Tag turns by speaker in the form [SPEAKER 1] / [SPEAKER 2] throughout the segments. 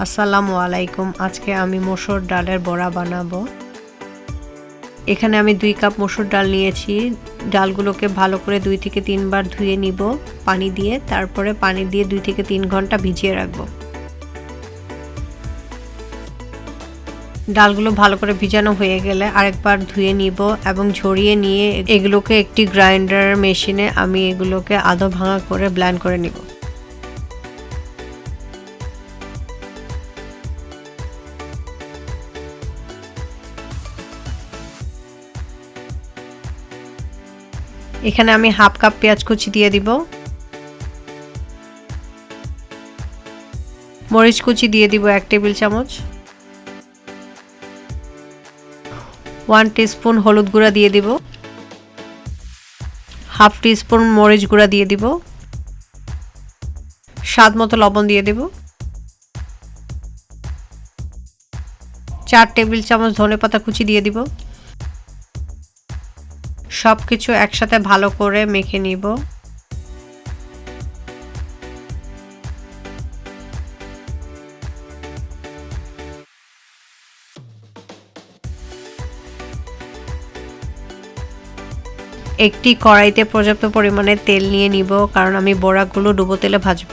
[SPEAKER 1] আসসালামু আলাইকুম। আজকে আমি মসুর ডালের বড়া বানাবো। এখানে আমি 2 কাপ মসুর ডাল নিয়েছি। ডালগুলোকে ভালো করে 2 থেকে 3 বার ধুয়ে নিব পানি দিয়ে। তারপরে পানি দিয়ে 2 থেকে 3 ঘন্টা ভিজিয়ে রাখবো। ডালগুলো ভালো করে ভিজানো হয়ে গেলে আরেকবার ধুয়ে নিব এবং ঝরিয়ে নিয়ে এগুলোকে একটি গ্রাইন্ডার মেশিনে আমি এগুলোকে আধা ভাঙা করে ব্লেন্ড করে নিব। এখানে আমি হাফ কাপ পেঁয়াজ কুচি দিয়ে দিব, মরিচ কুচি দিয়ে দিব 1 টেবিল চামচ, 1 টিস্পুন হলুদ গুঁড়া দিয়ে দিব, হাফ টিস্পুন মরিচ গুঁড়া দিয়ে দিব, স্বাদ মতো লবণ দিয়ে দিব, 4 টেবিল চামচ ধনেপাতা কুচি দিয়ে দিব। সবকিছু একসাথে ভালো করে মেখে নিব। একটি কড়াইতে পর্যাপ্ত পরিমাণে তেল নিয়ে নিব, কারণ আমি বড়াগুলো ডুবো তেলে ভাজব।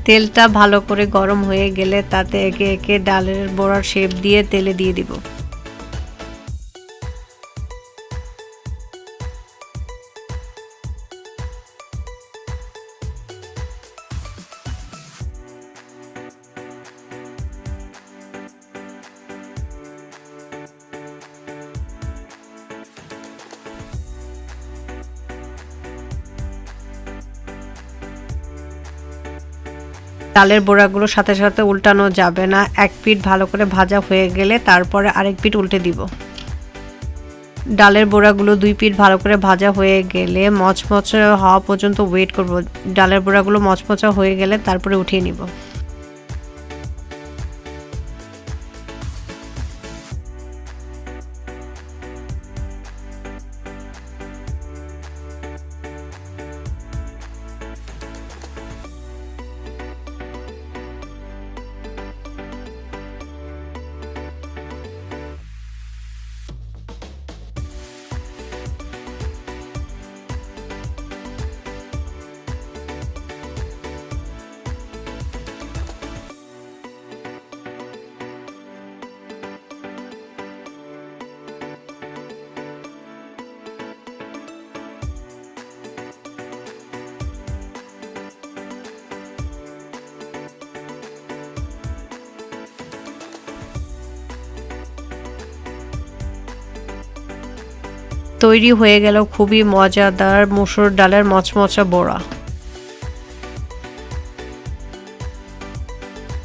[SPEAKER 1] তেলটা ভালো করে গরম হয়ে গেলে তাতে একে একে ডালের বড়ার শেপ দিয়ে তেলে দিয়ে দিব। ডালের বড়াগুলো সাথে সাথে উল্টানো যাবে না। এক পিঠ ভালো করে ভাজা হয়ে গেলে তারপরে আরেক পিঠ উল্টে দিব। ডালের বড়াগুলো 2 পিঠ ভালো করে ভাজা হয়ে গেলে মচমচে হওয়া পর্যন্ত ওয়েট করব। ডালের বড়াগুলো মচমচা হয়ে গেলে তারপরে উঠিয়ে নিব। তৈরি হয়ে গেল খুবই মজাদার মসুর ডালের মচমচা বড়া।